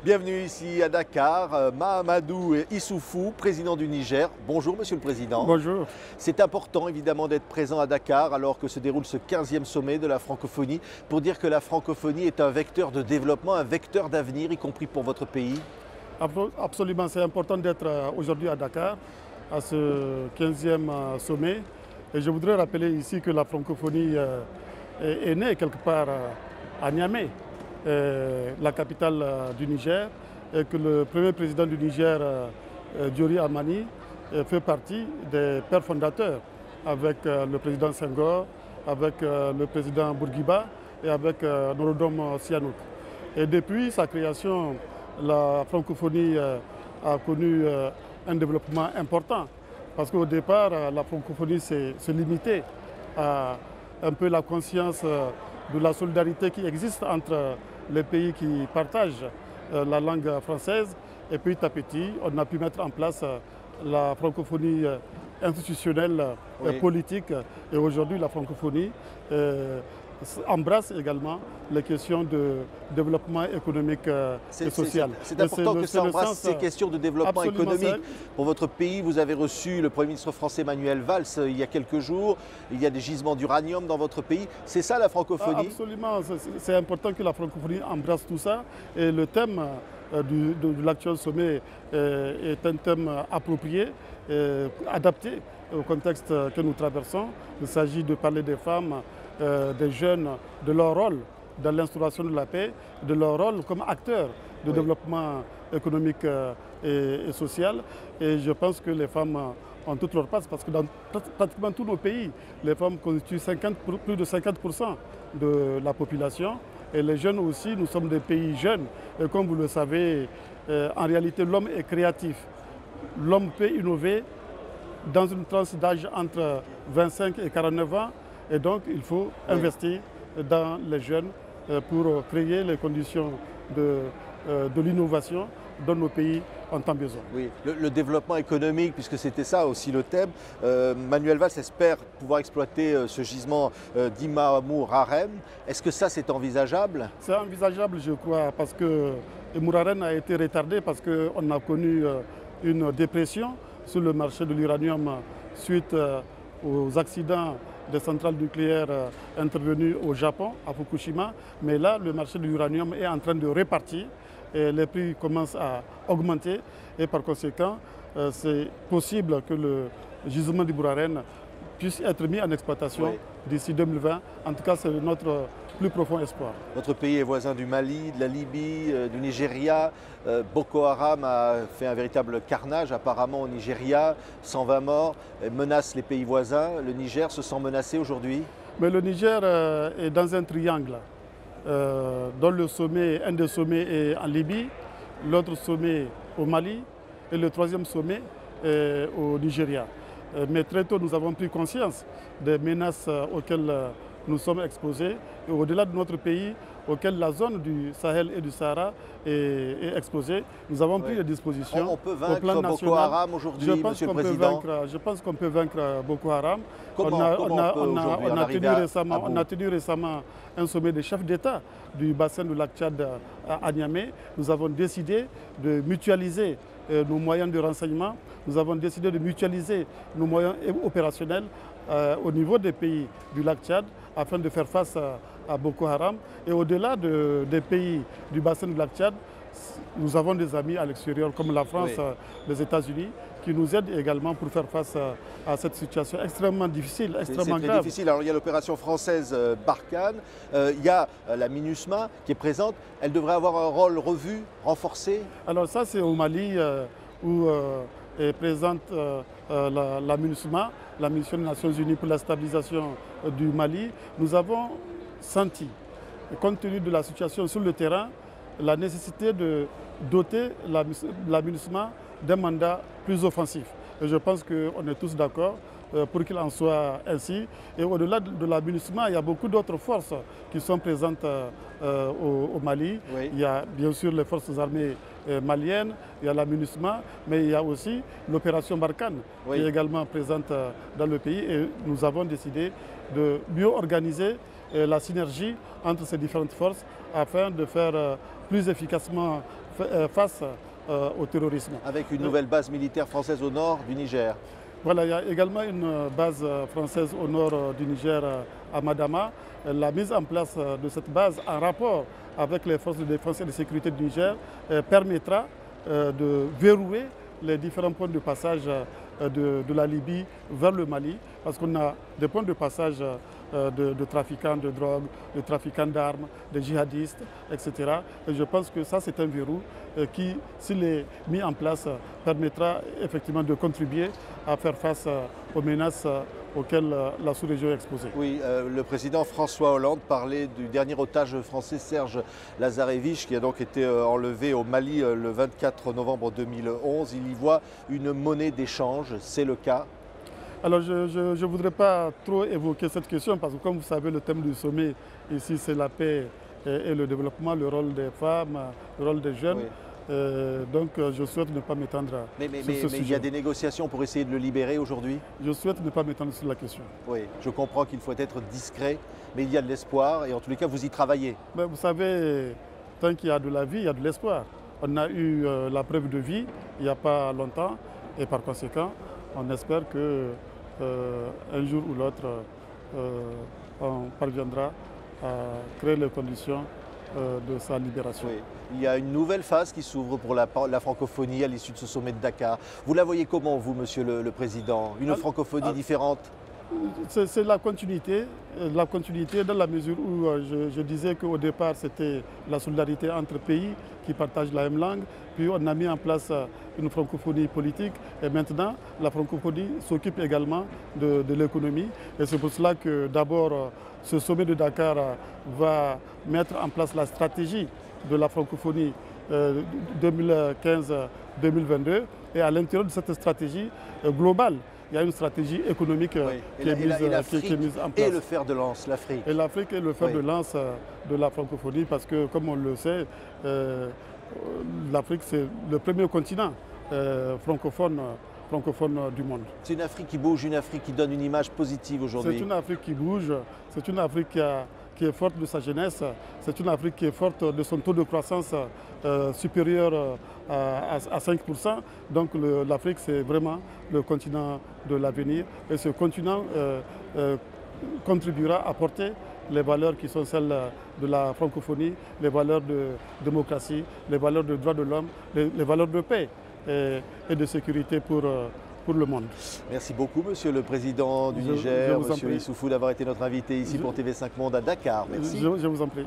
Bienvenue ici à Dakar, Mahamadou Issoufou, président du Niger. Bonjour Monsieur le Président. Bonjour. C'est important évidemment d'être présent à Dakar alors que se déroule ce 15e sommet de la francophonie pour dire que la francophonie est un vecteur de développement, un vecteur d'avenir, y compris pour votre pays. Absolument, c'est important d'être aujourd'hui à Dakar, à ce 15e sommet. Et je voudrais rappeler ici que la francophonie est née quelque part à Niamey, la capitale du Niger, et que le premier président du Niger, Diori Amani, fait partie des pères fondateurs avec le président Senghor, avec le président Bourguiba et avec Norodom Sihanouk. Et depuis sa création, la francophonie a connu un développement important. Parce qu'au départ, la francophonie se limitait à un peu la conscience de la solidarité qui existe entre les pays qui partagent la langue française. Et petit à petit, on a pu mettre en place la francophonie institutionnelle et politique. Et aujourd'hui, la francophonie embrasse également les questions de développement économique et social. C'est important que ça embrasse ces questions de développement économique. Pour votre pays, vous avez reçu le Premier ministre français Manuel Valls il y a quelques jours. Il y a des gisements d'uranium dans votre pays. C'est ça la francophonie? Absolument. C'est important que la francophonie embrasse tout ça. Et le thème de l'actuel sommet est un thème approprié, adapté au contexte que nous traversons. Il s'agit de parler des femmes, des jeunes, de leur rôle dans l'instauration de la paix, de leur rôle comme acteurs de développement économique et social. Et je pense que les femmes ont toute leur place parce que dans pratiquement tous nos pays, les femmes constituent plus de 50% de la population. Et les jeunes aussi, nous sommes des pays jeunes. Et comme vous le savez, en réalité, l'homme est créatif. L'homme peut innover dans une tranche d'âge entre 25 et 49 ans. Et donc, il faut investir dans les jeunes pour créer les conditions de l'innovation dont nos pays ont tant besoin. Oui, le développement économique, puisque c'était ça aussi le thème. Manuel Valls espère pouvoir exploiter ce gisement d'Imouraren. Est-ce que ça, c'est envisageable? C'est envisageable, je crois, parce que Imouraren a été retardé parce qu'on a connu une dépression sur le marché de l'uranium suite aux accidents des centrales nucléaires intervenues au Japon, à Fukushima. Mais là, le marché de l'uranium est en train de repartir et les prix commencent à augmenter. Et par conséquent, c'est possible que le gisement d'Imouraren puisse être mis en exploitation d'ici 2020. En tout cas, c'est notre plus profond espoir. Votre pays est voisin du Mali, de la Libye, du Nigeria. Boko Haram a fait un véritable carnage apparemment au Nigeria, 120 morts, menace les pays voisins. Le Niger se sent menacé aujourd'hui? Mais le Niger est dans un triangle, dont le sommet, un des sommets est en Libye, l'autre sommet au Mali et le troisième sommet est au Nigeria. Mais très tôt, nous avons pris conscience des menaces auxquelles nous sommes exposés, et au-delà de notre pays, auquel la zone du Sahel et du Sahara est exposée. Nous avons pris des dispositions. On peut vaincre Boko Haram aujourd'hui, Monsieur le Président? Je pense qu'on peut vaincre Boko Haram. Comment on a tenu récemment un sommet des chefs d'État du bassin du lac Tchad à Niamey. Nous avons décidé de mutualiser nos moyens de renseignement. Nous avons décidé de mutualiser nos moyens opérationnels au niveau des pays du lac Tchad afin de faire face à Boko Haram. Et au-delà des pays du bassin du lac Tchad, nous avons des amis à l'extérieur comme la France, les États-Unis, qui nous aident également pour faire face à cette situation extrêmement difficile, extrêmement grave. C'est très difficile. Alors il y a l'opération française Barkhane, il y a la MINUSMA qui est présente. Elle devrait avoir un rôle revu, renforcé? Alors ça, c'est au Mali où est présente la MINUSMA, la mission des Nations Unies pour la stabilisation du Mali. Nous avons senti, compte tenu de la situation sur le terrain, la nécessité de doter la MINUSMA d'un mandat plus offensif. Et je pense qu'on est tous d'accord pour qu'il en soit ainsi. Et au-delà de la MINUSMA, il y a beaucoup d'autres forces qui sont présentes au Mali. Il y a bien sûr les forces armées maliennes, il y a la MINUSMA, mais il y a aussi l'opération Barkhane qui est également présente dans le pays. Et nous avons décidé de mieux organiser la synergie entre ces différentes forces afin de faire plus efficacement face au terrorisme. Avec une nouvelle base militaire française au nord du Niger. Voilà, il y a également une base française au nord du Niger, à Madama. La mise en place de cette base en rapport avec les forces de défense et de sécurité du Niger permettra de verrouiller les différents points de passage de la Libye vers le Mali, parce qu'on a des points de passage de trafiquants de drogue, de trafiquants d'armes, de djihadistes, etc. Et je pense que ça, c'est un verrou qui, s'il est mis en place, permettra effectivement de contribuer à faire face aux menaces auxquelles la sous-région est exposée. Oui, le président François Hollande parlait du dernier otage français, Serge Lazarevich, qui a donc été enlevé au Mali le 24 novembre 2011. Il y voit une monnaie d'échange, c'est le cas? Alors je ne voudrais pas trop évoquer cette question parce que comme vous savez, le thème du sommet ici, c'est la paix et le développement, le rôle des femmes, le rôle des jeunes. Oui. Donc je souhaite ne pas m'étendre sur ce sujet. Mais il y a des négociations pour essayer de le libérer aujourd'hui? Je souhaite ne pas m'étendre sur la question. Oui, je comprends qu'il faut être discret, mais il y a de l'espoir et en tous les cas, vous y travaillez. Mais vous savez, tant qu'il y a de la vie, il y a de l'espoir. On a eu la preuve de vie il n'y a pas longtemps et par conséquent, on espère que un jour ou l'autre, on parviendra à créer les conditions de sa libération. Oui. Il y a une nouvelle phase qui s'ouvre pour la francophonie à l'issue de ce sommet de Dakar. Vous la voyez comment, vous, Monsieur le Président? Une francophonie différente? C'est la continuité dans la mesure où je disais qu'au départ c'était la solidarité entre pays qui partagent la même langue, puis on a mis en place une francophonie politique et maintenant la francophonie s'occupe également de l'économie et c'est pour cela que d'abord ce sommet de Dakar va mettre en place la stratégie de la francophonie 2015-2022 et à l'intérieur de cette stratégie globale, il y a une stratégie économique qui est mise en place. Et le fer de lance, l'Afrique. Et l'Afrique est le fer de lance de la francophonie parce que, comme on le sait, l'Afrique c'est le premier continent francophone du monde. C'est une Afrique qui bouge, une Afrique qui donne une image positive aujourd'hui. C'est une Afrique qui bouge, c'est une Afrique qui est forte de sa jeunesse, c'est une Afrique qui est forte de son taux de croissance supérieur à 5%. Donc l'Afrique, c'est vraiment le continent de l'avenir. Et ce continent contribuera à porter les valeurs qui sont celles de la francophonie, les valeurs de démocratie, les valeurs de droits de l'homme, les valeurs de paix et de sécurité pour le monde. Merci beaucoup, Monsieur le Président du Niger, Monsieur Issoufou, d'avoir été notre invité ici pour TV5 Monde à Dakar. Merci. Je vous en prie.